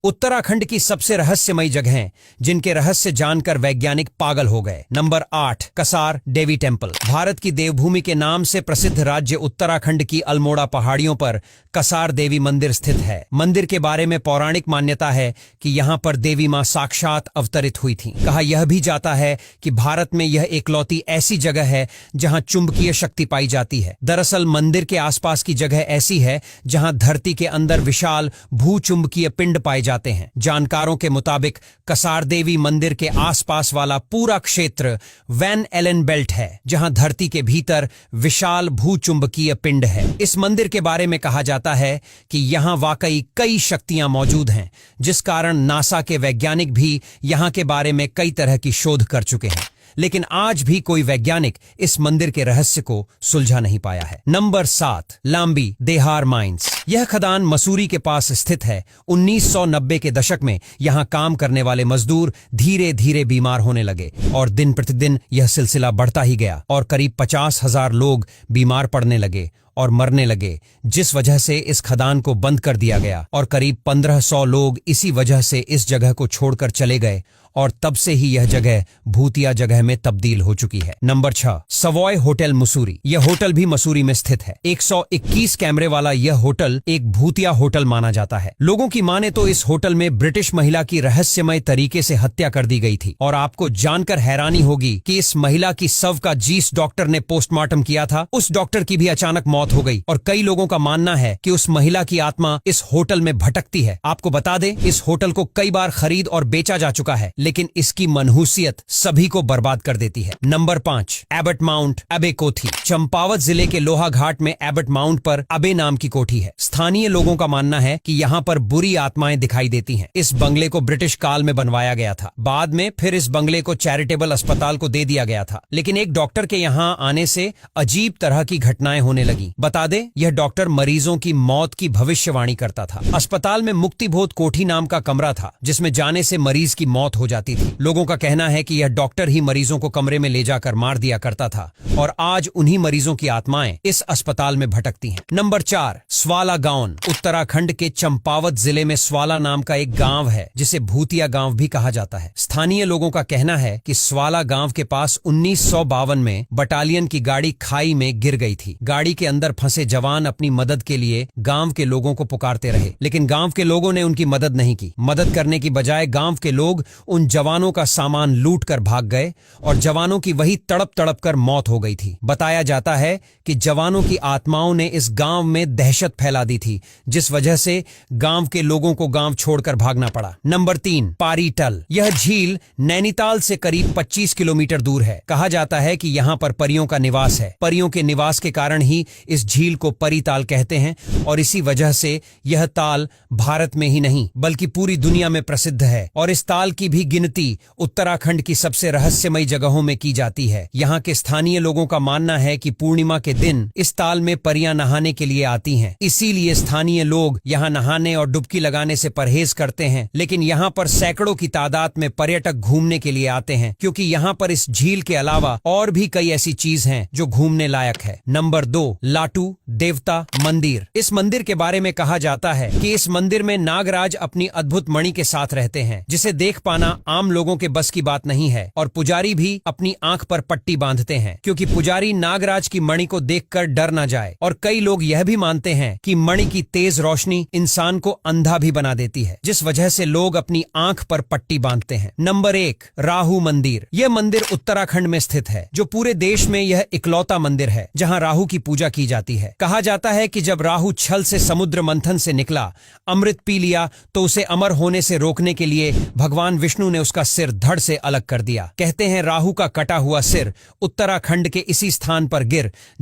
उत्तराखंड की सबसे रहस्यमयी जगहें जिनके रहस्य जानकर वैज्ञानिक पागल हो गए। नंबर 8, कसार देवी टेम्पल। भारत की देवभूमि के नाम से प्रसिद्ध राज्य उत्तराखंड की अल्मोड़ा पहाड़ियों पर कसार देवी मंदिर स्थित है। मंदिर के बारे में पौराणिक मान्यता है कि यहाँ पर देवी मां साक्षात अवतरित हुई थीं। कहा यह भी जाता है कि भारत में यह एकलौती ऐसी जगह है जहाँ चुंबकीय शक्ति पाई जाती है। दरअसल मंदिर के आसपास की जगह ऐसी है जहाँ धरती के अंदर विशाल भूचुंबकीय पिंड पाए जाते हैं। जानकारों के मुताबिक कसार देवी मंदिर के आसपास वाला पूरा क्षेत्र वैन एलन बेल्ट है, जहां धरती के भीतर विशाल भूचुंबकीय पिंड है। इस मंदिर के बारे में कहा जाता है कि यहां वाकई कई शक्तियां मौजूद हैं, जिस कारण नासा के वैज्ञानिक भी यहां के बारे में कई तरह की शोध कर चुके हैं, लेकिन आज भी कोई वैज्ञानिक इस मंदिर के रहस्य को सुलझा नहीं पाया है। नंबर 7, लांबी देहार माइंस। यह खदान मसूरी के पास स्थित है। 1990 के दशक में यहां काम करने वाले मजदूर धीरे धीरे बीमार होने लगे और दिन प्रतिदिन यह सिलसिला बढ़ता ही गया और करीब 50,000 लोग बीमार पड़ने लगे और मरने लगे, जिस वजह से इस खदान को बंद कर दिया गया और करीब 1500 लोग इसी वजह से इस जगह को छोड़कर चले गए और तब से ही यह जगह भूतिया जगह में तब्दील हो चुकी है। Number 6, Savoy hotel Mussoorie. यह होटल भी मसूरी में स्थित है। 121 कैमरे वाला यह होटल एक भूतिया होटल माना जाता है। लोगों की माने तो इस होटल में ब्रिटिश महिला की रहस्यमय तरीके से हत्या कर दी गई थी और आपको जानकर हैरानी होगी कि इस महिला की शव का जिस डॉक्टर ने पोस्टमार्टम किया था, उस डॉक्टर की भी अचानक मौत हो गई और कई लोगों का मानना है कि उस महिला की आत्मा इस होटल में भटकती है। आपको बता दें, इस होटल को कई बार खरीद और बेचा जा चुका है, लेकिन इसकी मनहूसियत सभी को बर्बाद कर देती है। नंबर 5, एबट माउंट अबे कोठी। चंपावत जिले के लोहा घाट में एबट माउंट पर अबे नाम की कोठी है। स्थानीय लोगों का मानना है कि यहाँ पर बुरी आत्माएं दिखाई देती हैं। इस बंगले को ब्रिटिश काल में बनवाया गया था। बाद में फिर इस बंगले को चैरिटेबल अस्पताल को दे दिया गया था, लेकिन एक डॉक्टर के यहाँ आने से अजीब तरह की घटनाएं होने लगी। बता दें, यह डॉक्टर मरीजों की मौत की भविष्यवाणी करता था। अस्पताल में मुक्तिबोध कोठी नाम का कमरा था, जिसमें जाने से मरीज की मौत हो जाती थी। लोगों का कहना है कि यह डॉक्टर ही मरीजों को कमरे में ले जाकर मार दिया करता था और आज उन्हीं मरीजों की आत्माएं इस अस्पताल में भटकती हैं। नंबर 4, स्वाला गांव। उत्तराखंड के चंपावत जिले में स्वाला नाम का एक गांव है, जिसे भूतिया गांव भी कहा जाता है। स्थानीय लोगों का कहना है कि स्वाला गांव के पास 1952 में बटालियन की गाड़ी खाई में गिर गई थी। गाड़ी के अंदर फंसे जवान अपनी मदद के लिए गांव के लोगों को पुकारते रहे, लेकिन गांव के लोगों ने उनकी मदद नहीं की। मदद करने की बजाय गांव के लोग उन जवानों का सामान लूट कर भाग गए और जवानों की वही तड़प तड़प कर मौत हो गई थी। बताया जाता है कि जवानों की आत्माओं ने इस गांव में दहशत फैला दी थी, जिस वजह से गांव के लोगों को गांव छोड़कर भागना पड़ा। नंबर 3, पारीटल। यह झील नैनीताल से करीब 25 किलोमीटर दूर है। कहा जाता है कि यहाँ पर परियों का निवास है। परियों के निवास के कारण ही इस झील को परीताल कहते हैं और इसी वजह से यह ताल भारत में ही नहीं बल्कि पूरी दुनिया में प्रसिद्ध है और इस ताल की भी गिनती उत्तराखंड की सबसे रहस्यमयी जगहों में की जाती है। यहाँ के स्थानीय लोगों का मानना है कि पूर्णिमा के दिन इस ताल में परियां नहाने के लिए आती हैं। इसीलिए स्थानीय लोग यहाँ नहाने और डुबकी लगाने से परहेज करते हैं, लेकिन यहाँ पर सैकड़ों की तादाद में पर्यटक घूमने के लिए आते हैं, क्योंकि यहाँ पर इस झील के अलावा और भी कई ऐसी चीज हैं जो घूमने लायक है। नंबर 2, लाटू देवता मंदिर। इस मंदिर के बारे में कहा जाता है कि इस मंदिर में नागराज अपनी अद्भुत मणि के साथ रहते हैं, जिसे देख पाना आम लोगों के बस की बात नहीं है और पुजारी भी अपनी आंख पर पट्टी बांधते हैं, क्योंकि पुजारी नागराज की मणि को देखकर डर न जाए। और कई लोग यह भी मानते हैं कि मणि की तेज रोशनी इंसान को अंधा भी बना देती है, जिस वजह से लोग अपनी आंख पर पट्टी बांधते हैं। नंबर 1, राहु मंदिर। यह मंदिर उत्तराखंड में स्थित है, जो पूरे देश में यह इकलौता मंदिर है जहां राहु की पूजा की जाती है। कहा जाता है कि जब राहु छल से समुद्र मंथन से निकला, अमृत पी लिया, तो उसे अमर होने से रोकने के लिए भगवान विष्णु ने उसका सिर धड़ से अलग कर दिया। कहते हैं राहु का कटा हुआ सिर उत्तराखंड के इसी स्थान पर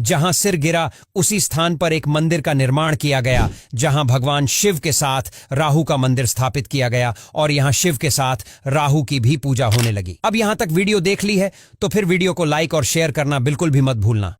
जहां सिर गिरा उसी स्थान पर एक मंदिर का निर्माण किया गया, जहां भगवान शिव के साथ राहु का मंदिर स्थापित किया गया और यहां शिव के साथ राहु की भी पूजा होने लगी। अब यहां तक वीडियो देख ली है तो फिर वीडियो को लाइक और शेयर करना बिल्कुल भी मत भूलना।